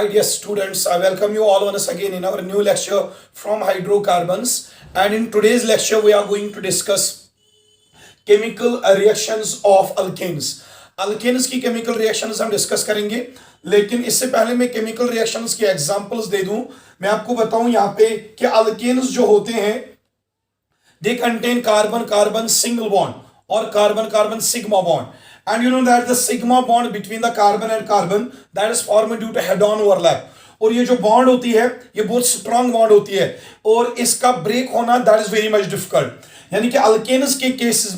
Hi dear students, I welcome you all once again in our new lecture from hydrocarbons, and in today's lecture we are going to discuss chemical reactions of alkanes. Alkanes की chemical reactions हम discuss करेंगे, लेकिन इससे पहले मैं chemical reactions की examples दे दूं। मैं आपको बताऊं यहाँ पे कि अल्केन्स जो होते हैं they contain carbon carbon single bond और carbon carbon sigma bond, and you know that the sigma bond between the carbon and carbon that is formed due to head on overlap। और ये जो bond होती है ये बहुत strong bond होती है और इसका ब्रेक होना that is very much difficult. यानी कि अल्केन्स के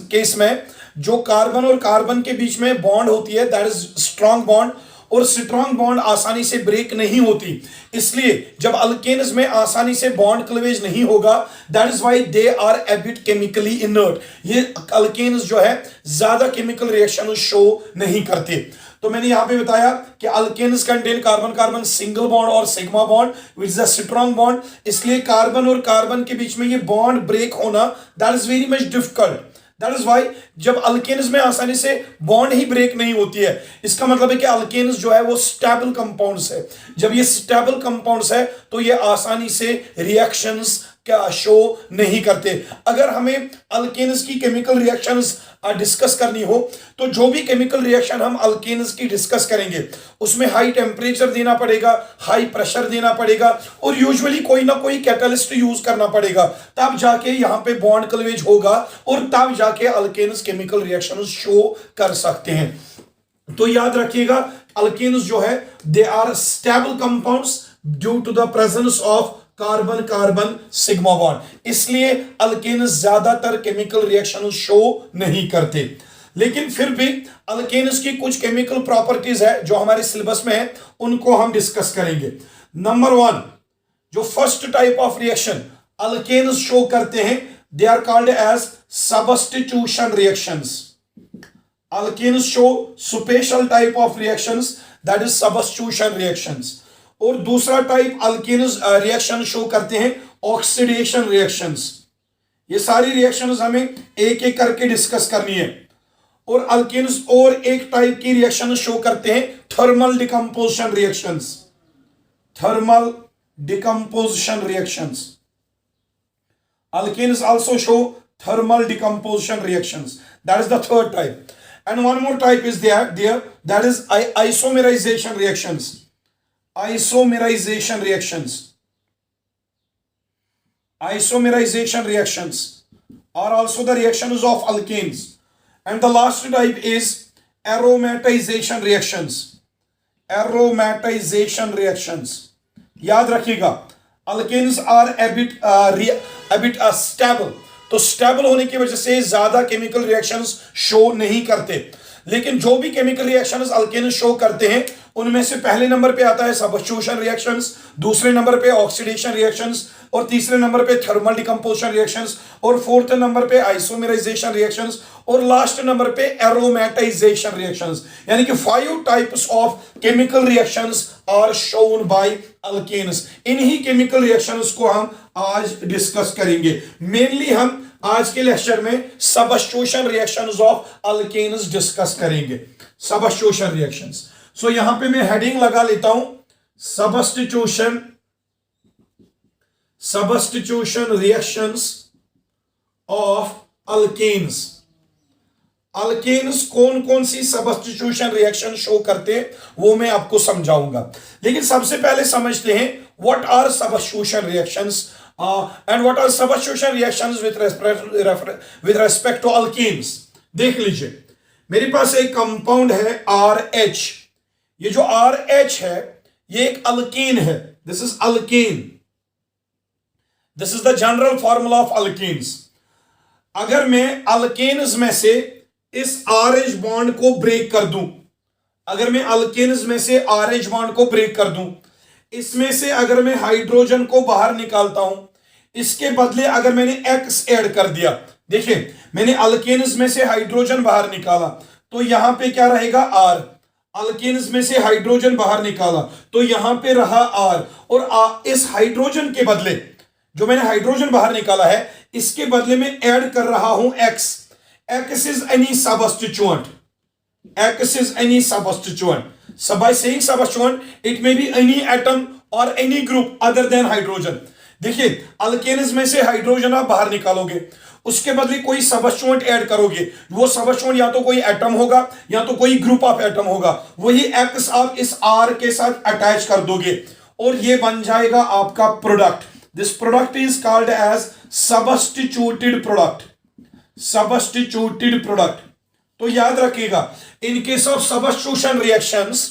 केस में जो कार्बन और कार्बन के बीच में बॉन्ड होती है दैट इज स्ट्रांग बॉन्ड, और स्ट्रांग बॉन्ड आसानी से ब्रेक नहीं होती। इसलिए जब अल्केन्स में आसानी से बॉन्ड क्लीवेज नहीं होगा that is why they are a bit chemically inert. ये अल्केन्स जो है ज्यादा केमिकल रिएक्शन शो नहीं करते। तो मैंने यहां पे बताया कि alkanes contain carbon carbon single bond और sigma bond which is a strong bond, इसलिए कार्बन और कार्बन के बीच में ये बॉन्ड ब्रेक होना that is very much difficult. That is why जब अल्केन्स में आसानी से बॉन्ड ही ब्रेक नहीं होती है, इसका मतलब है कि अल्केन्स जो है वो स्टेबल कंपाउंड्स है। जब ये स्टेबल कंपाउंड्स है तो ये आसानी से रिएक्शंस क्या शो नहीं करते। अगर हमें अल्केन्स की केमिकल रिएक्शंस डिस्कस करनी हो तो जो भी केमिकल रिएक्शन हम अल्केन्स की डिस्कस करेंगे उसमें हाई टेम्परेचर देना पड़ेगा, हाई प्रेशर देना पड़ेगा और यूजुअली कोई ना कोई कैटलिस्ट यूज करना पड़ेगा, तब जाके यहां पे बॉन्ड क्लीवेज होगा और तब जाके अल्केन्स केमिकल रिएक्शन शो कर सकते हैं। तो याद रखिएगा अल्केन्स जो है they are stable compounds due to the presence of carbon carbon sigma bond, इसलिए अल्केन्स ज्यादातर केमिकल रिएक्शन शो नहीं करते। लेकिन फिर भी अल्केन्स की कुछ केमिकल प्रॉपर्टीज है जो हमारे सिलेबस में है, उनको हम डिस्कस करेंगे। नंबर 1, जो first type of reaction alkanes show करते हैं they are called as substitution reactions. Alkanes show special type of reactions that is substitution reactions. और दूसरा टाइप अल्केन्स रिएक्शन शो करते हैं ऑक्सीडेशन रिएक्शंस। ये सारी रिएक्शंस हमें एक एक करके डिस्कस करनी है। और अल्केन्स और एक टाइप की रिएक्शन शो करते हैं thermal decomposition reactions. Thermal decomposition reactions, alkanes also show thermal decomposition reactions, that is the third type. And one more type is there that is isomerization reactions. Isomerization reactions. Isomerization reactions are also the reactions of alkanes. And the last type is aromatization reactions. Aromatization reactions. याद रखिएगा alkanes are a bit stable. तो stable होने की वजह से ज्यादा chemical reactions show नहीं करते। लेकिन जो भी केमिकल रिएक्शंस अल्केन्स शो करते हैं उनमें से पहले नंबर पे आता है सब्स्टिट्यूशन रिएक्शंस, दूसरे नंबर पे ऑक्सीडेशन रिएक्शंस, और तीसरे नंबर पे थर्मल डिकम्पोजिशन रिएक्शंस, और फोर्थ नंबर पे आइसोमेराइजेशन रिएक्शंस, और लास्ट नंबर पे एरोमेटाइजेशन रिएक्शंस। यानी कि 5 types of chemical reactions are shown by alkanes. इन्हीं केमिकल रिएक्शंस को हम आज डिस्कस करेंगे। मेनली हम आज के लेक्चर में substitution reactions of alkanes discuss करेंगे। सब्स्टिट्यूशन रिएक्शंस, सो यहां पे मैं हेडिंग लगा लेता हूं substitution reactions of alkanes. Alkanes कौन कौन सी सब्स्टिट्यूशन रिएक्शन शो करते हैं वो मैं आपको समझाऊंगा, लेकिन सबसे पहले समझते हैं what are substitution reactions and what are substitution reactions with respect to alkenes। देख लीजिए मेरे पास एक कंपाउंड है RH। ये जो RH है ये एक अल्कीन है। This is alkyne, this is the general formula of alkenes. अगर मैं अल्केन्स में से इस RH बॉन्ड को ब्रेक कर दूं, अगर मैं अल्केन्स में से RH बॉन्ड को ब्रेक कर दूं, इसमें से अगर मैं हाइड्रोजन को बाहर निकालता हूं, इसके बदले अगर मैंने X ऐड कर दिया, देखिए मैंने अल्केन्स में से हाइड्रोजन बाहर निकाला तो यहां पे क्या रहेगा R। अल्केन्स में से हाइड्रोजन बाहर निकाला तो यहां पे रहा R, और इस हाइड्रोजन के बदले जो मैंने हाइड्रोजन बाहर निकाला है इसके बदले में ऐड कर रहा हूं X। X is any substituent, X is any substituent। So by saying substituent, it may be any atom or any group other than hydrogen. देखिए अल्केन्स में से हाइड्रोजन आप बाहर निकालोगे, उसके बदले कोई सबस्टिट्यूएंट ऐड करोगे, वो सबस्टिट्यूएंट या तो कोई एटम होगा या तो कोई ग्रुप ऑफ एटम होगा, वही एक्स आप इस आर के साथ अटैच कर दोगे और ये बन जाएगा आपका product. This product is called as substituted product. Substituted product. तो याद रखिएगा, in case of substitution reactions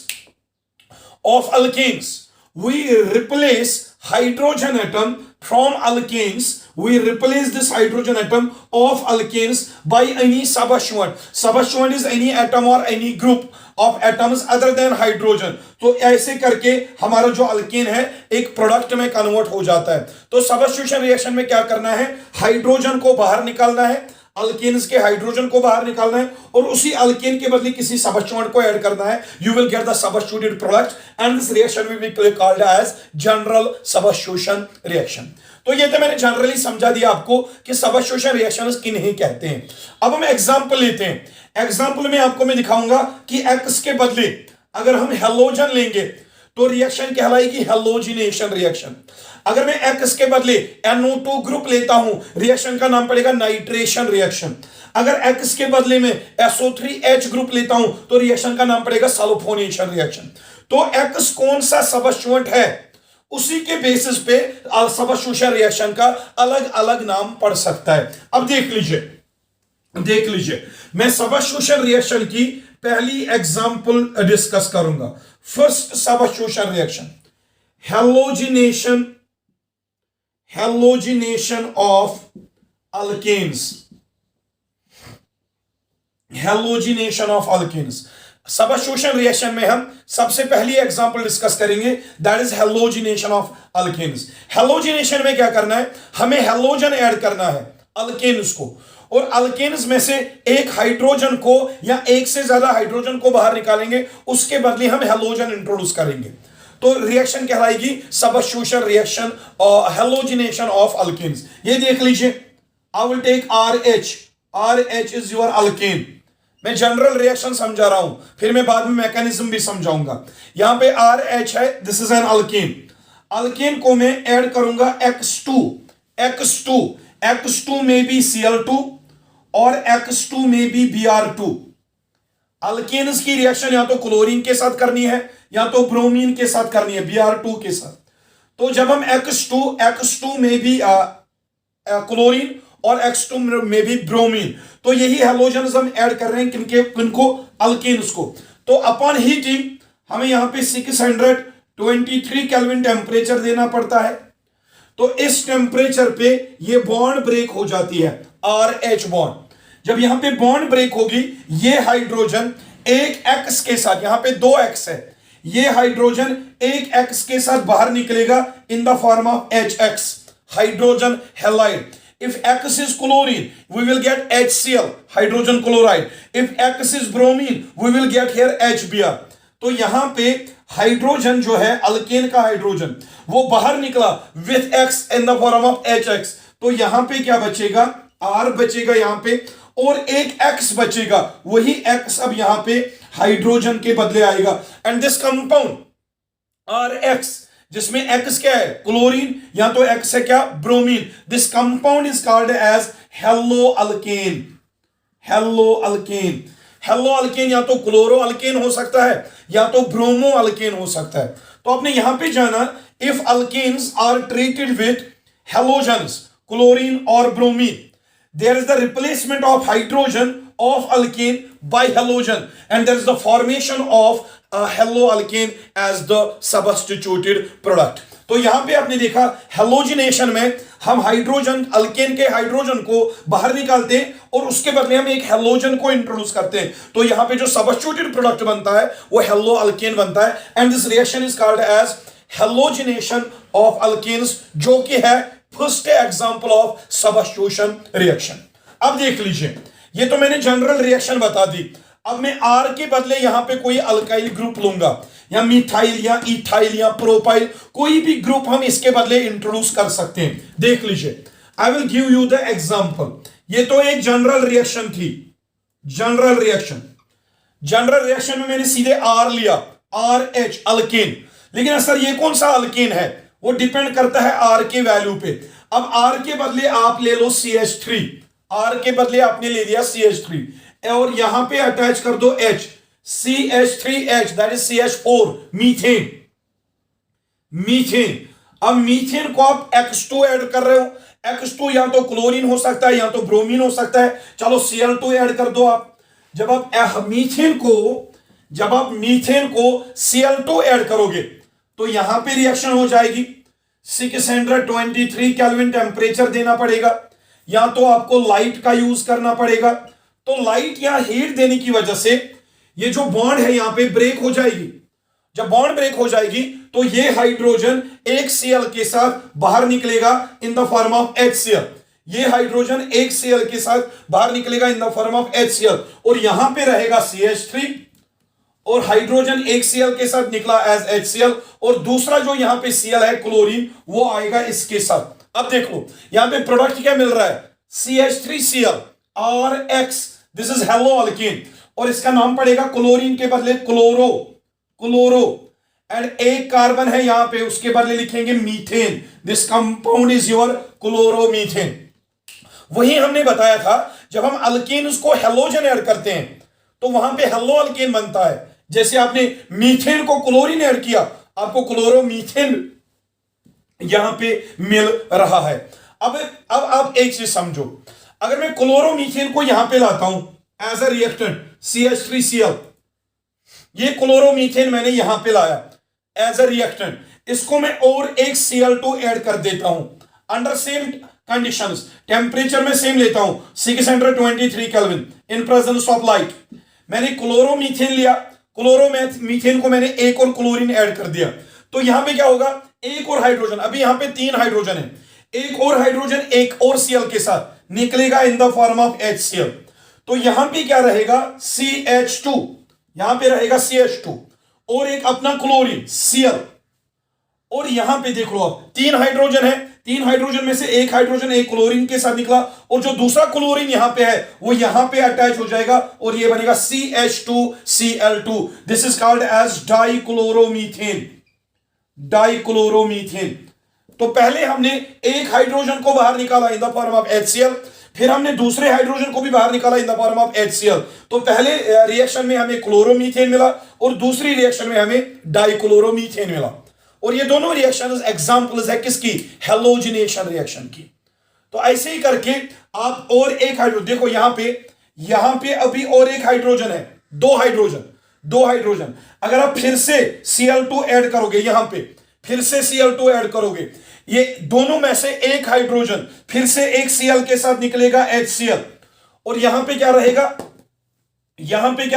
of alkanes, we replace hydrogen atom from alkanes. We replace this hydrogen atom of alkanes by any substituent. Substituent is any atom or any group of atoms other than hydrogen. तो ऐसे करके हमारा जो alkane है एक product में convert हो जाता है. तो सबस्टिट्यूशन रिएक्शन में क्या करना है, हाइड्रोजन को बाहर निकालना है, अल्केन्स के हाइड्रोजन को बाहर निकालना है और उसी अल्केन के बदले किसी सबस्टिट्यूएंट को ऐड करना है. You will get the substituted product and this reaction will be called as general substitution reaction. तो ये तो मैंने जनरली समझा दिया आपको कि सबस्टिट्यूशन रिएक्शंस किन्हें कहते हैं. अब हम एग्जांपल लेते हैं. एग्जांपल में आपको मैं दिखाऊंगा कि एक्स के बदले अगर हम हेलोजन लेंगे तो रिएक्शन कहलाएगी हेलोजिनेशन रिएक्शन. अगर मैं एक्स के बदले NO2 ग्रुप लेता हूं, रिएक्शन का नाम पड़ेगा नाइट्रेशन रिएक्शन. अगर एक्स के बदले में SO3H ग्रुप लेता हूं तो रिएक्शन का नाम पड़ेगा सल्फोनेशन रिएक्शन. तो एक्स कौन सा सबस्टिट्यूएंट है, उसी के बेसिस पे सबस्टिट्यूशन रिएक्शन का अलग अलग नाम पड़ सकता है. अब देख लीजिए मैं सबस्टिट्यूशन रिएक्शन की पहली एग्जांपल डिस्कस करूंगा. First substitution reaction, halogenation of alkanes. Halogenation of alkanes. Substitution reaction में हम सबसे पहली एग्जांपल डिस्कस करेंगे, that is halogenation of alkanes. Halogenation में क्या करना है, हमें हेलोजन ऐड करना है अल्केन्स को, और अल्केन्स में से एक हाइड्रोजन को या एक से ज्यादा हाइड्रोजन को बाहर निकालेंगे, उसके बदले हम हेलोजन इंट्रोड्यूस करेंगे. तो रिएक्शन कहलाएगी सबस्टिट्यूशन रिएक्शन और हेलोजिनेशन ऑफ अल्केन्स. ये देख लीजिए, I will take RH is your alkane. मैं जनरल रिएक्शन समझा रहा हूं, फिर मैं बाद में मैकेनिज्म भी समझाऊंगा. यहां पे RH है, this is an alkane. Alkane को मैं ऐड करूंगा X2 में भी Cl2 और X2 में भी Br2. अल्केन्स की रिएक्शन या तो क्लोरीन के साथ करनी है या तो ब्रोमीन के साथ करनी है, Br2 के साथ. तो जब हम X2 में भी क्लोरीन और X2 में भी ब्रोमीन, तो यही हेलोजन्स हम ऐड कर रहे हैं किनको, अल्केन्स को. तो अपॉन हीटिंग हमें यहां पे 623 केल्विन टेम्परेचर देना पड़ता है. तो इस टेम्परेचर पे ये बॉन्ड ब्रेक हो जाती है, RH बॉन्ड. जब यहां पे बॉन्ड ब्रेक होगी, ये हाइड्रोजन एक X के साथ, यहां पे 2 X है, ये हाइड्रोजन एक X के साथ बाहर निकलेगा इन the form of HX, hydrogen halide. If X is chlorine, we will get HCl, hydrogen chloride. If X is bromine, we will get here HBr. तो यहां पे हाइड्रोजन जो है, अल्केन का हाइड्रोजन, वो बाहर निकला with X in the form of HX. तो यहां पे क्या बचेगा, R बचेगा यहां पे, और एक X बचेगा. वही X अब यहां पे हाइड्रोजन के बदले आएगा. एंड दिस कंपाउंड RX, जिसमें X क्या है, क्लोरीन, या तो X है क्या, bromine. This compound is called as halo alkane. Halo alkane या तो क्लोरो अल्केन हो सकता है या तो ब्रोमो अल्केन हो सकता है. तो आपने यहां पे जाना, if alkanes are treated with halogens, chlorine और bromine, there is the replacement of hydrogen of alkane by halogen, and there is the formation of haloalkane as the substituted product. तो यहां पे आपने देखा हेलोजिनेशन में हम हाइड्रोजन, अल्केन के hydrogen को बाहर निकालते हैं और उसके बदले हम एक हेलोजन को इंट्रोड्यूस करते हैं. तो यहां पे जो सबस्टिट्यूटेड प्रोडक्ट बनता है वो हेलो अल्केन बनता है. And this reaction is called as halogenation of alkanes, जो कि है first example of substitution reaction. अब देख लीजिए, ये तो मैंने जनरल रिएक्शन बता दी. अब मैं R के बदले यहां पे कोई अल्काइल ग्रुप लूंगा, या मिथाइल या इथाइल या प्रोपाइल, कोई भी ग्रुप हम इसके बदले इंट्रोड्यूस कर सकते हैं. देख लीजिए, I will give you the example. ये तो एक जनरल रिएक्शन थी. जनरल रिएक्शन में मैंने सीधे R लिया, आर एच अल्केन। लेकिन सर ये कौन सा अल्केन है, वो डिपेंड करता है आर के वैल्यू पे। अब आर के बदले आप ले लो CH3, आर के बदले आपने ले लिया CH3 और यहां पे अटैच कर दो H, CH3H that is CH4 methane. Methane, अब मीथेन को आप X2 ऐड कर रहे हो, X2 या तो क्लोरीन हो सकता है या तो ब्रोमीन हो सकता है, चलो Cl2 ऐड कर दो आप। जब आप मीथेन को Cl2 ऐड करोगे तो यहां पे रिएक्शन हो जाएगी, 623 केल्विन टेम्परेचर देना पड़ेगा, या तो आपको लाइट का यूज करना पड़ेगा। तो लाइट या हीट देने की वजह से ये जो बॉन्ड है यहां पे ब्रेक हो जाएगी। जब बॉन्ड ब्रेक हो जाएगी तो ये हाइड्रोजन एक Cl के साथ बाहर निकलेगा इन द फॉर्म ऑफ HCl। ये हाइड्रोजन एक Cl के साथ बाहर निकलेगा इन द फॉर्म ऑफ HCl और यहां पे रहेगा CH3 और हाइड्रोजन एक Cl के साथ निकला एज HCl और दूसरा जो यहां पे Cl है क्लोरीन वो आएगा इसके साथ। अब देख लो यहां पे प्रोडक्ट क्या मिल रहा है, CH3Cl RX, this is hello alkane और इसका नाम पड़ेगा क्लोरीन के बदले क्लोरो एंड एक कार्बन है यहां पे उसके बदले लिखेंगे methane, this compound is your chloromethane. वही हमने बताया था जब हम अल्केन्स को हेलोजन ऐड करते हैं तो वहां पे हेलो अल्केन बनता है। जैसे आपने मीथेन को क्लोरीन ऐड किया आपको क्लोरोमीथेन यहां पे मिल रहा है। अब आप एक चीज समझो, अगर मैं क्लोरोमीथेन को यहां पे लाता हूं एज अ रिएक्टेंट CH3Cl, ये क्लोरोमीथेन मैंने यहां पे लाया एज अ रिएक्टेंट, इसको मैं और एक Cl2 ऐड कर देता हूं अंडर सेम कंडीशंस, टेम्परेचर में सेम लेता हूं 623 kelvin in presence of light. मैंने क्लोरोमीथेन लिया, क्लोरोमीथेन को मैंने एक और क्लोरीन ऐड कर दिया तो यहां पे क्या होगा, एक और हाइड्रोजन, अभी यहां पे 3 हाइड्रोजन है, एक और हाइड्रोजन एक और Cl के साथ निकलेगा इन द फॉर्म ऑफ HCl। तो यहां पे क्या रहेगा CH2, यहां पे रहेगा CH2 और एक अपना क्लोरीन Cl और यहां पे देख लो आप 3 हाइड्रोजन है, 3 हाइड्रोजन में से एक हाइड्रोजन एक क्लोरीन के साथ निकला और जो दूसरा क्लोरीन यहां पे है वो यहां पे अटैच हो जाएगा और ये बनेगा CH2Cl2, this is called as dichloromethane. Dichloromethane. तो पहले हमने एक हाइड्रोजन को बाहर निकाला in the form of HCl, फिर हमने दूसरे हाइड्रोजन को भी बाहर निकाला in the form of HCl। तो पहले रिएक्शन में हमें क्लोरोमीथेन मिला और दूसरी रिएक्शन में हमें डाइक्लोरोमीथेन मिला और ये दोनों रिएक्शंस एग्जांपल्स है किसकी, हेलोजिनेशन रिएक्शन की। तो ऐसे ही करके आप और एक हाइड्रोजन देखो यहां पे अभी और एक हाइड्रोजन है, दो हाइड्रोजन अगर आप फिर से Cl2 ऐड करोगे, यहां पे फिर से Cl2 ऐड करोगे, ये दोनों में से एक हाइड्रोजन फिर से एक Cl के साथ निकलेगा HCl और यहां पे क्या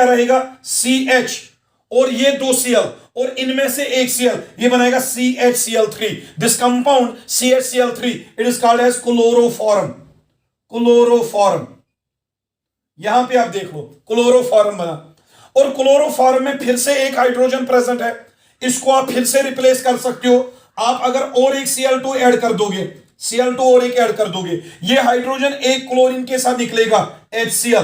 रहेगा CH और ये 2 Cl और इनमें से एक Cl, ये बनाएगा CHCl3, this compound CHCl3 it is called as chloroform. यहां पे आप देख लो क्लोरोफॉर्म बना और क्लोरोफॉर्म में फिर से एक हाइड्रोजन प्रेजेंट है, इसको आप फिर से रिप्लेस कर सकते हो। आप अगर और एक Cl2 ऐड कर दोगे, Cl2 और एक ऐड कर दोगे, ये हाइड्रोजन एक क्लोरीन के साथ निकलेगा HCl,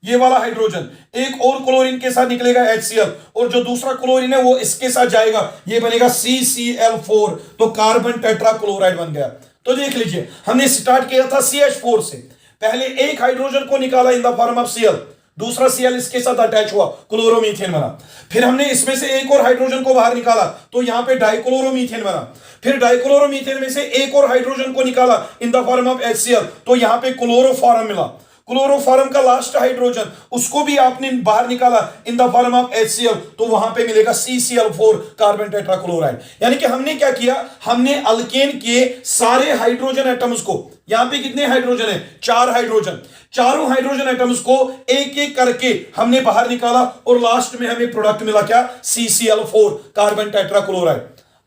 ये वाला हाइड्रोजन एक और क्लोरीन के साथ निकलेगा HCl और जो दूसरा क्लोरीन है वो इसके साथ जाएगा, ये बनेगा CCl4, तो कार्बन टेट्राक्लोराइड बन गया। तो देख लीजिए हमने स्टार्ट किया था CH4 से, पहले एक हाइड्रोजन को निकाला in the form of Cl, दूसरा Cl इसके साथ अटैच हुआ, क्लोरोमीथेन बना। फिर हमने इसमें से एक और हाइड्रोजन को बाहर निकाला तो यहां पे डाइक्लोरोमीथेन बना। फिर डाइक्लोरोमीथेन में से एक और हाइड्रोजन को निकाला in the form of HCl तो यहां पे क्लोरोफॉर्म मिला। क्लोरोफॉर्म का लास्ट हाइड्रोजन उसको भी आपने बाहर निकाला in the form of HCl तो वहां पे मिलेगा CCl4 कार्बन टेट्राक्लोराइड। यानी कि हमने क्या किया, हमने अल्केन के सारे हाइड्रोजन एटम्स को, यहां पे कितने हाइड्रोजन है, 4 हाइड्रोजन, चारों हाइड्रोजन एटम्स को एक एक करके हमने बाहर निकाला और लास्ट में हमें प्रोडक्ट मिला क्या, CCl4 कार्बन टेट्राक्लोराइड।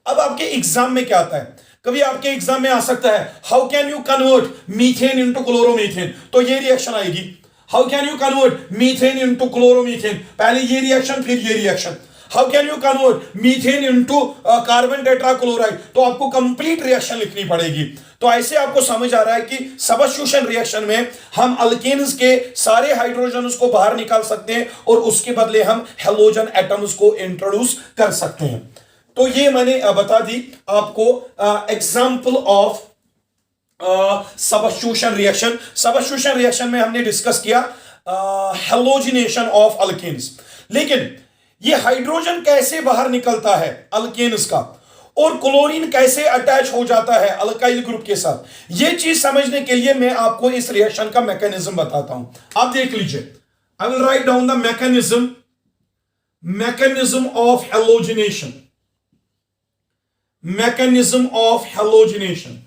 अब आपके एग्जाम में क्या आता है, कभी आपके एग्जाम में आ सकता है how can you convert methane into chloromethane, तो ये रिएक्शन आएगी, how can you convert methane into chloromethane, पहले ये रिएक्शन फिर ये reaction. How can you convert methane into carbon tetrachloride, तो आपको कंप्लीट रिएक्शन लिखनी पड़ेगी। तो ऐसे आपको समझ आ रहा है कि सबस्टिट्यूशन रिएक्शन में हम अल्केन्स के सारे हाइड्रोजन्स को बाहर निकाल सकते हैं और उसके बदले हम हैलोजन एटम्स को इंट्रोड्यूस कर सकते हैं। तो ये मैंने बता दी आपको example of substitution reaction. Substitution reaction में हमने डिस्कस किया हैलोजिनेशन ऑफ अल्केन्स। लेकिन ये हाइड्रोजन कैसे बाहर निकलता है अल्केन्स का, और क्लोरीन कैसे अटैच हो जाता है अल्काइल ग्रुप के साथ, ये चीज समझने के लिए मैं आपको इस रिएक्शन का मैकेनिज्म बताता हूं। आप देख लीजिए, I will write down the mechanism of halogenation. Mechanism of halogenation.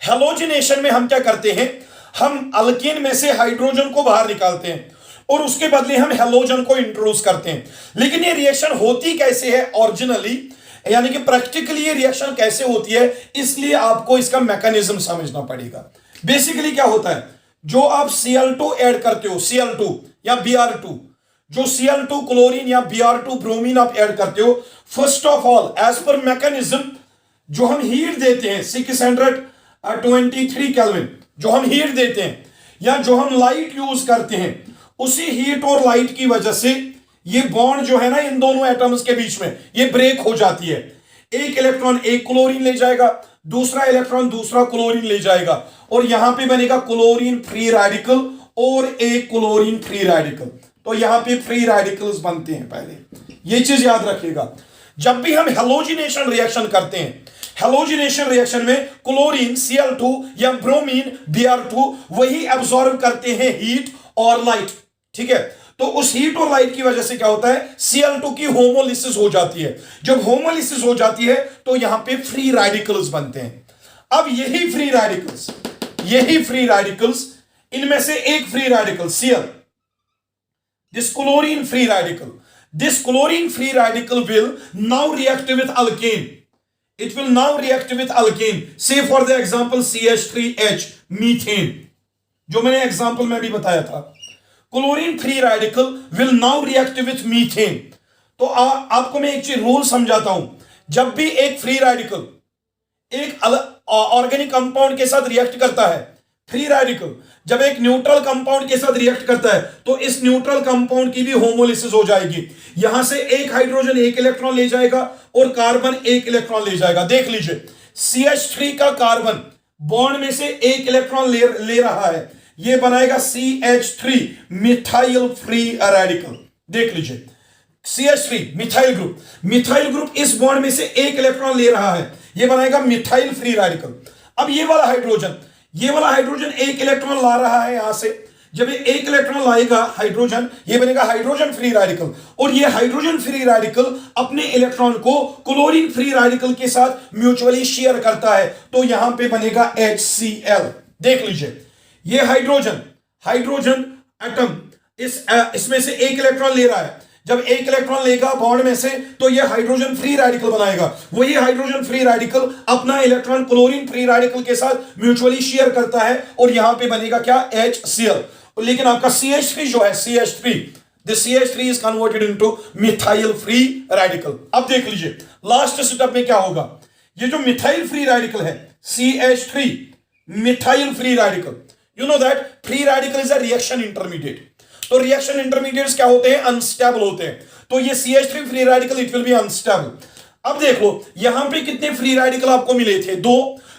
Halogenation में हम क्या करते हैं, हम अल्केन में से हाइड्रोजन को बाहर निकालते हैं और उसके बदले हम हैलोजन को इंट्रोड्यूस करते हैं। लेकिन ये रिएक्शन होती कैसे है ओरिजिनली, यानी कि प्रैक्टिकली ये रिएक्शन कैसे होती है, इसलिए आपको इसका मैकेनिज्म समझना पड़ेगा। बेसिकली क्या होता है, जो आप Cl2 ऐड करते हो, Cl2 या Br2, जो Cl2 क्लोरीन या Br2 ब्रोमीन आप ऐड करते हो, फर्स्ट ऑफ ऑल एज पर मैकेनिज्म जो हम हीट देते हैं 623 केल्विन, जो हम हीट देते हैं या जो हम लाइट यूज करते हैं, उसी हीट और लाइट की वजह से ये बॉन्ड जो है ना इन दोनों एटम्स के बीच में ये ब्रेक हो जाती है। एक इलेक्ट्रॉन एक क्लोरीन ले जाएगा, दूसरा इलेक्ट्रॉन दूसरा क्लोरीन ले जाएगा और यहां पे बनेगा क्लोरीन फ्री रेडिकल और एक क्लोरीन फ्री रेडिकल। तो यहां पे फ्री रेडिकल्स बनते हैं। पहले ये चीज याद रखिएगा, जब भी हम हैलोजिनेशन रिएक्शन करते हैं, हैलोजिनेशन रिएक्शन में क्लोरीन Cl2 या ब्रोमीन Br2 वही एब्सॉर्ब करते हैं हीट और लाइट। ठीक है, तो उस हीट और लाइट की वजह से क्या होता है, Cl2 की होमोलिसिस हो जाती है। जब होमोलिसिस हो जाती है तो यहां पे फ्री रेडिकल्स बनते हैं। अब यही फ्री रेडिकल्स इनमें से एक free radical Cl, this chlorine free radical, this chlorine free radical will now react with alkane. It will now react with alkane. Say for the example CH3H, methane, जो मैंने example में भी बताया था। Chlorine free radical will now react with methane. तो आपको मैं एक चीज रूल समझाता हूं, जब भी एक फ्री रेडिकल एक ऑर्गेनिक कंपाउंड के साथ रिएक्ट करता है, फ्री रेडिकल जब एक न्यूट्रल कंपाउंड के साथ रिएक्ट करता है तो इस न्यूट्रल कंपाउंड की भी होमोलिसिस हो जाएगी। यहां से एक हाइड्रोजन एक इलेक्ट्रॉन ले जाएगा और कार्बन एक इलेक्ट्रॉन ले जाएगा। देख लीजिए, CH3 का कार्बन बॉन्ड में से एक इलेक्ट्रॉन ले रहा है, ये बनाएगा CH3 मिथाइल फ्री रेडिकल। देख लीजिए, CH3 मिथाइल ग्रुप इस बॉन्ड में से एक इलेक्ट्रॉन ले रहा है, ये बनाएगा मिथाइल फ्री रेडिकल। अब ये वाला हाइड्रोजन एक इलेक्ट्रॉन ला रहा है यहां से, जब ये एक इलेक्ट्रॉन लाएगा हाइड्रोजन, ये बनेगा हाइड्रोजन फ्री रेडिकल और ये हाइड्रोजन फ्री रेडिकल अपने इलेक्ट्रॉन को क्लोरीन फ्री रेडिकल के साथ म्यूचुअली शेयर करता है, तो यहां पे बनेगा HCl। देख लीजिए, ये हाइड्रोजन एटम इसमें से एक इलेक्ट्रॉन ले रहा है, जब एक इलेक्ट्रॉन लेगा बॉन्ड में से तो ये हाइड्रोजन फ्री रेडिकल बनाएगा। वही हाइड्रोजन फ्री रेडिकल अपना इलेक्ट्रॉन क्लोरीन फ्री रेडिकल के साथ म्यूचुअली शेयर करता है और यहां पे बनेगा क्या, HCl। लेकिन आपका CH3 जो है, this CH3 is converted into methyl free radical। अब देख लीजिए लास्ट स्टेप में क्या होगा, ये जो मिथाइल फ्री रेडिकल है CH3 methyl free radical, you know that free radical is a reaction intermediate. तो रिएक्शन इंटरमीडिएट्स क्या होते हैं, अनस्टेबल होते हैं। तो ये CH3 free radical it will be unstable. अब देख लो, यहां पे कितने फ्री रेडिकल आपको मिले थे,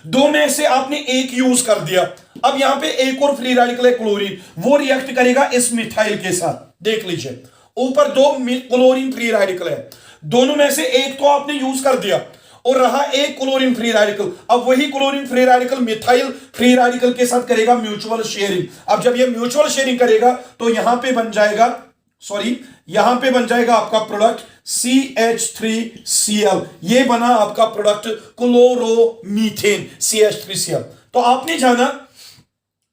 दो में से आपने एक यूज कर दिया। अब यहां पे एक और फ्री रेडिकल है क्लोरीन, वो रिएक्ट करेगा इस मिथाइल के साथ। देख लीजिए, ऊपर दो क्लोरीन फ्री रेडिकल है, दोनों में से एक तो आपने यूज कर दिया और रहा एक क्लोरीन फ्री रेडिकल। अब वही chlorine free radical methyl free radical के साथ करेगा म्यूचुअल शेयरिंग। अब जब ये म्यूचुअल शेयरिंग करेगा तो यहां पे बन जाएगा आपका प्रोडक्ट CH3Cl। ये बना आपका प्रोडक्ट क्लोरोमीथेन CH3Cl। तो आपने जाना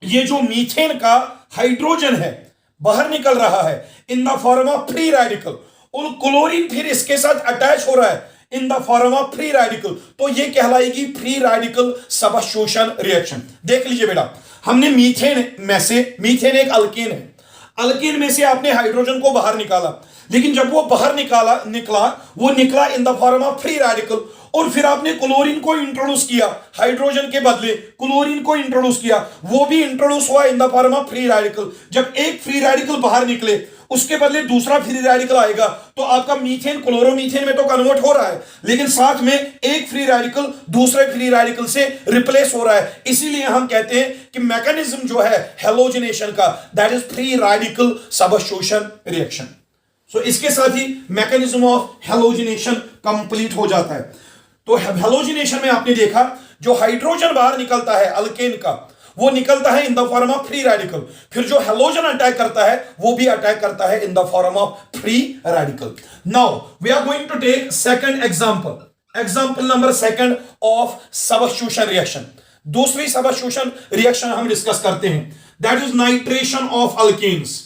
ये जो मीथेन का हाइड्रोजन है बाहर निकल रहा है in the form of free radical, और क्लोरीन फिर इसके साथ अटैच हो रहा है in the form of free radical, तो ये कहलाएगी फ्री रेडिकल सबस्टिट्यूशन रिएक्शन। देख लीजिए बेटा, हमने मीथेन एक अल्केन है, अल्केन में से आपने हाइड्रोजन को बाहर निकाला, लेकिन जब वो बाहर निकला इन the form of free radical, और फिर आपने क्लोरीन को इंट्रोड्यूस किया, हाइड्रोजन के बदले क्लोरीन को इंट्रोड्यूस किया, वो भी इंट्रोड्यूस हुआ इन the form of free radical. जब एक फ्री रेडिकल बाहर निकले, उसके बदले दूसरा फ्री रेडिकल आएगा, तो आपका मीथेन क्लोरोमीथेन में तो कन्वर्ट हो रहा है, लेकिन साथ में एक फ्री रेडिकल दूसरे फ्री रेडिकल से रिप्लेस हो रहा है। इसीलिए हम कहते हैं कि मैकेनिज्म जो है हेलोजिनेशन का, that is free radical substitution reaction. So इसके साथ ही मैकेनिज्म ऑफ हेलोजिनेशन कंप्लीट हो जाता है। तो हेलोजिनेशन में आपने देखा, जो हाइड्रोजन बाहर निकलता है अल्केन का, वो निकलता है in the form of free radical, फिर जो हेलोजन अटैक करता है वो भी अटैक करता है in the form of free radical. Now we are going to take second example number second of substitution reaction. दूसरी सबस्टिट्यूशन रिएक्शन हम डिस्कस करते हैं, that is nitration of alkanes.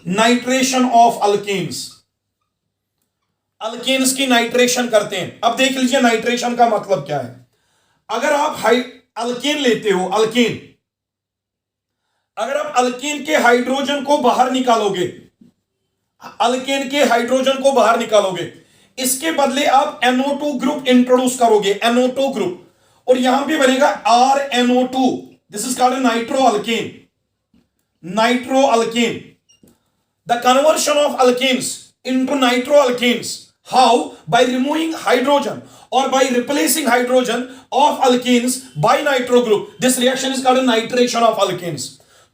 Nitration of alkanes, alkanes की nitration करते हैं। अब देख लीजिए नाइट्रेशन का मतलब क्या है। अगर आप अल्केन लेते हो, अगर आप अल्केन के हाइड्रोजन को बाहर निकालोगे, इसके बदले आप NO2 ग्रुप इंट्रोड्यूस करोगे, NO2 ग्रुप, और यहां पे बनेगा RNO2। This is called nitro alkane. The conversion of alkanes into nitroalkanes, how? By removing hydrogen or by replacing hydrogen of alkenes by nitro group. This reaction is called nitration of alkenes.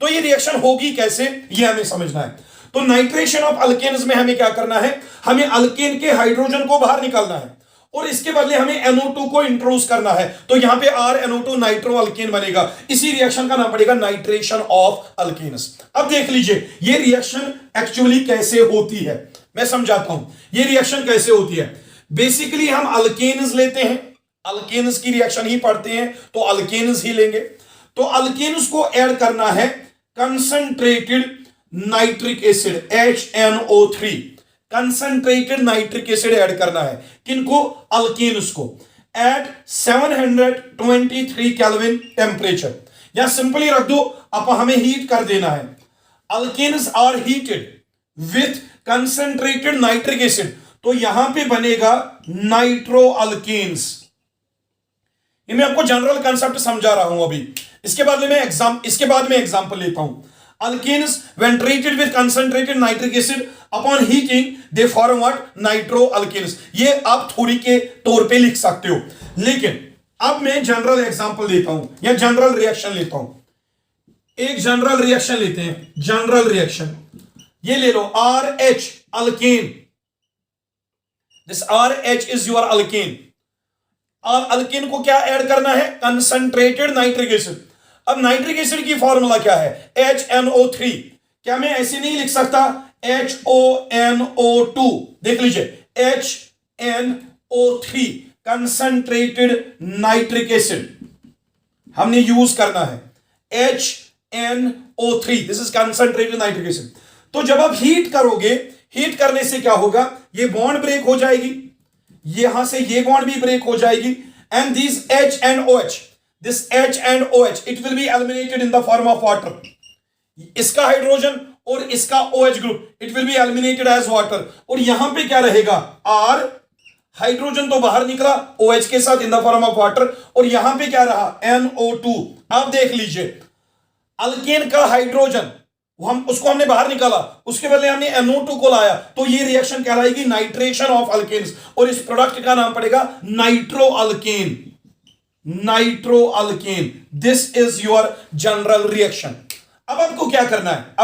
तो ये reaction होगी कैसे, ये हमें समझना है। तो nitration of alkanes में हमें क्या करना है, हमें अल्केन के हाइड्रोजन को बाहर निकालना है और इसके बदले हमें NO2 को इंट्रोड्यूस करना है। तो यहां पे RNO2 नाइट्रो अल्केन बनेगा। इसी रिएक्शन का नाम पड़ेगा नाइट्रेशन ऑफ अल्केन्स। अब देख लीजिए ये रिएक्शन एक्चुअली कैसे होती है, मैं समझाता हूं ये रिएक्शन कैसे होती है। बेसिकली हम अल्केन्स लेते हैं, अल्केन्स की रिएक्शन ही पढ़ते हैं तो अल्केन्स ही लेंगे। तो अल्केन्स को ऐड करना है concentrated nitric acid HNO3, concentrated nitric acid add करना है। किनको? अल्केन्स को, एट 723 केल्विन टेम्परेचर, या सिंपली रख दो अब हमें हीट कर देना है। Alkanes are heated with concentrated nitric acid, तो यहां पे बनेगा नाइट्रो अल्केन्स। मैं आपको जनरल कंसेप्ट समझा रहा हूं अभी, इसके बाद में एग्जांपल लेता हूं। Alkenes when treated with concentrated nitric acid upon heating they form what? Nitroalkenes। ये आप थोड़ी के तौर पे लिख सकते हो, लेकिन अब मैं जनरल एग्जांपल लेता हूं या जनरल रिएक्शन लेता हूं। एक जनरल रिएक्शन लेते हैं, जनरल रिएक्शन ये ले लो, RH alkane. This RH is your alkane. और अल्केन को क्या ऐड करना है? Concentrated nitric acid. अब नाइट्रिक एसिड की फॉर्मूला क्या है? HNO3। क्या मैं ऐसे नहीं लिख सकता HONO2? देख लीजिए HNO3 कंसंट्रेटेड नाइट्रिक एसिड हमने यूज करना है, HNO3 this is concentrated nitric acid. तो जब आप हीट करोगे, हीट करने से क्या होगा? ये बॉन्ड ब्रेक हो जाएगी, यहां से ये बॉन्ड भी ब्रेक हो जाएगी, and this H and OH, this H and OH it will be eliminated in the form of water। इसका हाइड्रोजन और इसका OH group it will be eliminated as water। और यहां पे क्या रहेगा? R, हाइड्रोजन तो बाहर निकला OH के साथ in the form of water, और यहां पे क्या रहा? NO2। अब देख लीजिए अल्केन का हाइड्रोजन उसको हमने बाहर निकाला, उसके बदले हमने NO2 को लाया, तो ये रिएक्शन कहलाएगी नाइट्रेशन ऑफ अल्केन्स, और इस प्रोडक्ट का नाम पड़ेगा nitro alkane. Nitro alkane, this is your general reaction. अब आपको क्या करना है?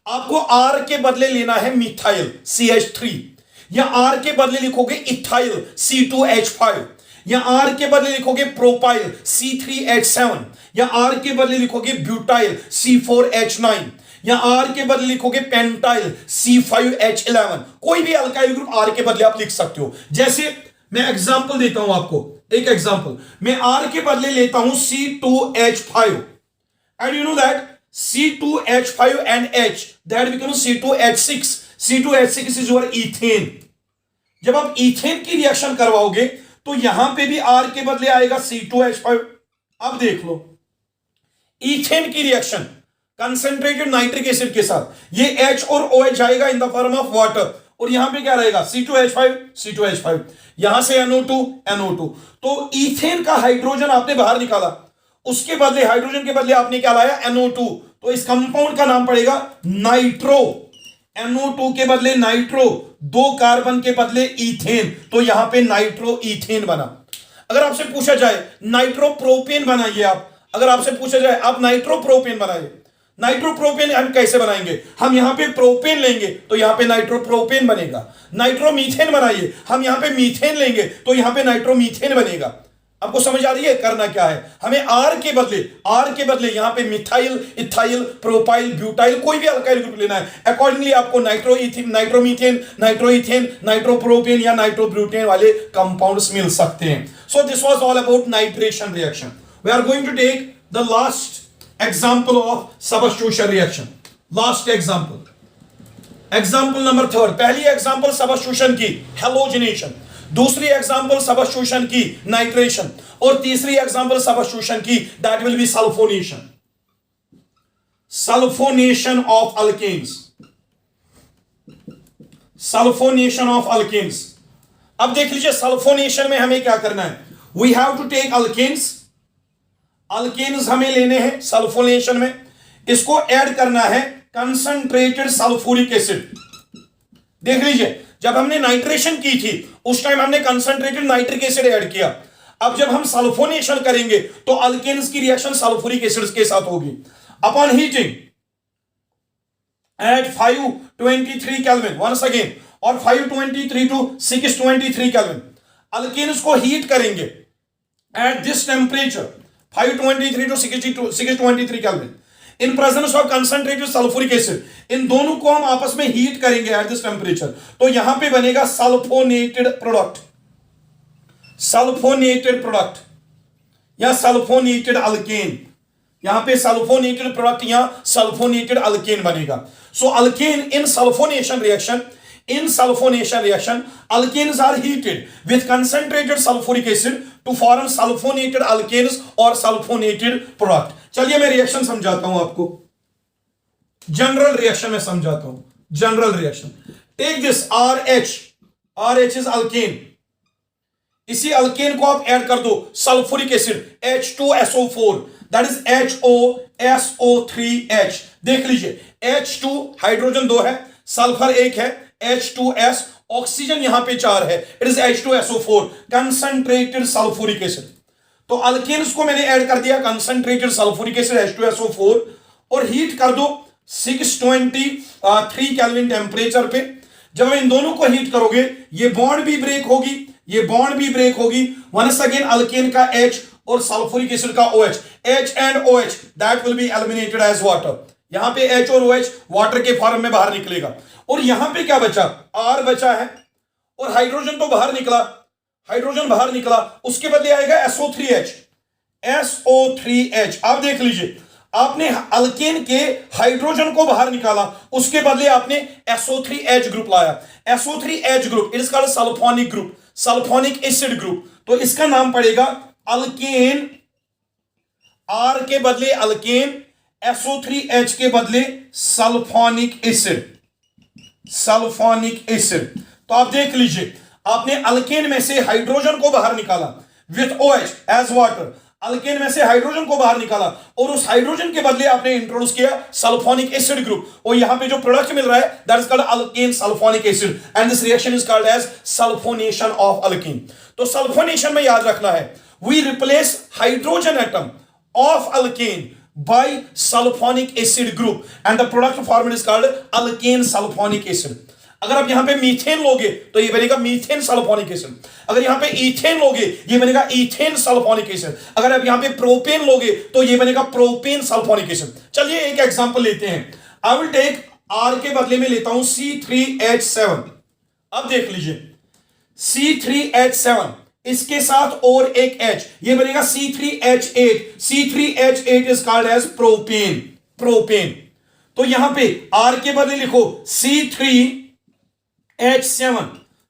आपको R के बदले लेना है मिथाइल CH3, या R के बदले लिखोगे इथाइल C2H5, या R के बदले लिखोगे प्रोपाइल C3H7, या R के बदले लिखोगे ब्यूटाइल C4H9, या R के बदले लिखोगे पेंटाइल C5H11। कोई भी अल्काइल ग्रुप R के बदले आप लिख सकते हो। जैसे मैं एग्जांपल देता हूं आपको, एक एग्जांपल मैं R के बदले लेता हूं C2H5, and you know that C2H5 and H that becomes C2H6। C2H6 is your ethane। जब आप ईथेन की रिएक्शन करवाओगे तो यहां पे भी R के बदले आएगा C2H5। अब देख लो ईथेन की रिएक्शन कंसेंट्रेटेड नाइट्रिक एसिड के साथ। ये H और OH जाएगा इन द फॉर्म ऑफ वाटर, और यहां पे क्या रहेगा C2H5 C2H5, यहां से NO2 NO2। तो ईथेन का हाइड्रोजन आपने बाहर निकाला, उसके बदले हाइड्रोजन के बदले आपने क्या लाया NO2, तो इस कंपाउंड का नाम पड़ेगा नाइट्रो। NO2 के बदले नाइट्रो, 2 कार्बन के बदले ईथेन, तो यहां पे नाइट्रो ईथेन बना। अगर आपसे पूछा जाए नाइट्रो प्रोपेन बनाइए आप, अगर आपसे पूछा जाए आप नाइट्रो प्रोपेन बनाइए, नाइट्रो प्रोपेन हम कैसे बनाएंगे, हम यहां पे प्रोपेन लेंगे तो यहां पे नाइट्रो प्रोपेन बनेगा। नाइट्रो मीथेन बनाइए, हम यहां पे मीथेन लेंगे तो यहां पे नाइट्रो मीथेन बनेगा। आपको समझ आ रही है करना क्या है, हमें आर के बदले यहां पे मिथाइल, इथाइल, प्रोपाइल, ब्यूटाइल कोई भी अल्काइल ग्रुप लेना है। अकॉर्डिंगली आपको नाइट्रोमीथेन, नाइट्रोइथेन, नाइट्रोप्रोपेन या नाइट्रोब्यूटेन वाले कंपाउंड्स मिल सकते हैं। So this was all about nitration reaction. We are going to take the last example of substitution reaction. Last example number 3। पहली एग्जांपल सबस्टिट्यूशन की हैलोजिनेशन, दूसरी एग्जांपल सबस्टिट्यूशन की नाइट्रेशन, और तीसरी एग्जांपल सबस्टिट्यूशन की that will be sulphonation. Sulphonation of alkanes, sulphonation of alkanes. अब देख लीजिए सल्फोनेशन में हमें क्या करना है, we have to take alkanes, alkanes हमें लेने हैं सल्फोनेशन में, इसको ऐड करना है कंसंट्रेटेड सल्फ्यूरिक एसिड। देख लीजिए जब हमने नाइट्रेशन की थी उस टाइम हमने कंसंट्रेटेड नाइट्रिक एसिड ऐड किया, अब जब हम सल्फोनेशन करेंगे तो अल्केन्स की रिएक्शन सल्फ्यूरिक एसिड के साथ होगी। Upon heating at 523 kelvin, once again, और 523 टू 623 केल्विन, अल्केन्स को हीट करेंगे at this temperature 523 to 623 kelvin in presence of concentrated sulphuric acid. इन दोनों को हम आपस में हीट करेंगे एट दिस टेम्परेचर, तो यहां पे बनेगा सल्फोनेटेड प्रोडक्ट, सल्फोनेटेड प्रोडक्ट या सल्फोनेटेड अल्केन। यहां पे सल्फोनेटेड प्रोडक्ट या सल्फोनेटेड अल्केन बनेगा। So alkane in sulphonation reaction, in sulfonation reaction alkanes are heated with concentrated sulfuric acid to form sulfonated alkanes or sulfonated product। चलिए मैं reaction समझाता हूं आपको, जनरल रिएक्शन में समझाता हूं। General reaction, take this RH is alkane, इसी alkane को आप ऐड कर दो sulphuric acid H2SO4, that is HOSO3H। देख लीजिए H2 हाइड्रोजन 2 है, सल्फर 1 है, H2S, ऑक्सीजन यहां पे 4 है, it is H2SO4, concentrated sulphuric acid. तो अल्केन्स को मैंने ऐड कर दिया कंसंट्रेटेड सल्फ्यूरिक एसिड H2SO4, और हीट कर दो 623 केल्विन टेम्परेचर पे। जब हम इन दोनों को हीट करोगे ये बॉन्ड भी ब्रेक होगी, ये बॉन्ड भी ब्रेक होगी। वंस अगेन अल्केन का H और सल्फ्यूरिक एसिड का OH, H and OH that will be eliminated as water. यहां पे H और OH वाटर के फॉर्म में बाहर निकलेगा, और यहां पे क्या बचा, R बचा है, और हाइड्रोजन तो बाहर निकला, हाइड्रोजन बाहर निकला, उसके बदले आएगा SO3H, SO3H। आप देख लीजिए आपने अल्केन के हाइड्रोजन को बाहर निकाला, उसके बदले आपने SO3H ग्रुप लाया। SO3H group it is called sulphonic group, sulphonic acid group, तो इसका नाम पड़ेगा अल्केन। R के बदले अल्केन, SO3H के बदले सल्फोनिक एसिड, सल्फोनिक एसिड। तो आप देख लीजिए आपने अल्केन में से हाइड्रोजन को बाहर निकाला with OH as water, alkane में से हाइड्रोजन को बाहर निकाला और उस हाइड्रोजन के बदले आपने इंट्रोड्यूस किया सल्फोनिक एसिड ग्रुप, और यहां पे जो प्रोडक्ट मिल रहा है that is called alkane sulfonic acid, and this reaction is called as sulfonation of alkane. तो सल्फोनेशन में याद रखना है we replace hydrogen atom of alkane by sulfonic acid group and the product formed is called alkane sulfonic acid। अगर आप यहां पे methane लोगे तो ये बनेगा मीथेन सल्फोनिक एसिड, अगर यहां पे इथेन लोगे ये बनेगा इथेन सल्फोनिक एसिड, अगर आप यहां पे प्रोपेन लोगे तो ये बनेगा प्रोपेन सल्फोनिक एसिड। चलिए एक एग्जांपल लेते हैं, आई विल टेक R के बदले में लेता हूं C3H7। अब देख लीजिए C3H7 इसके साथ और एक H, ये बनेगा C3H8, C3H8 is called as propane, propane. तो यहां पे R के बदले लिखो C3H7,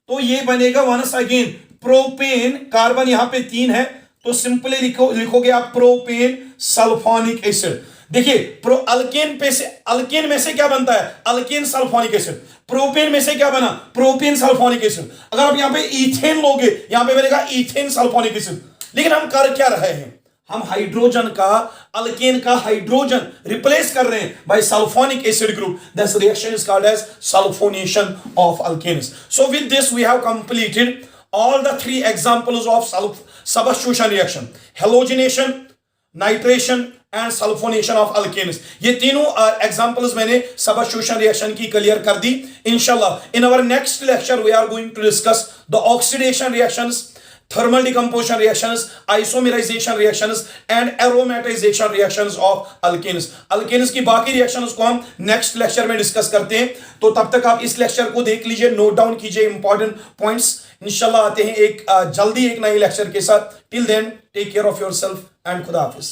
तो ये बनेगा वंस अगेन प्रोपेन, कार्बन यहां पे 3 है तो सिंपली लिखोगे आप प्रोपेन सल्फोनिक एसिड। देखिए प्रो अल्केन पे से, अल्केन में से क्या बनता है, अल्केन सल्फोनिक एसिड। प्रोपेन में से क्या बना, प्रोपेन सल्फोनिक एसिड। अगर आप यहां पे इथेन लोगे, यहां पे बनेगा इथेन सल्फोनिक एसिड। लेकिन हम कर क्या रहे हैं, हम हाइड्रोजन का, अल्केन का हाइड्रोजन रिप्लेस कर रहे हैं by sulfonic acid group. This reaction is called as sulfonation of alkanes. So with this we have completed all the three examples of substitution reaction: halogenation, nitration and sulfonation of alkanes. ये तीनों examples मैंने substitution reaction की clear कर दी। इंशाल्लाह in our next lecture we are going to discuss the oxidation reactions, thermal decomposition reactions, isomerization reactions and aromatization reactions of alkanes. alkanes की बाकी reactions को हम next lecture में discuss करते हैं। तो तब तक आप इस lecture को देख लीजिए, note down कीजिए important points। इंशाल्लाह आते हैं एक जल्दी एक नए लेक्चर के साथ। Till then take care of yourself and खुदा हाफिज।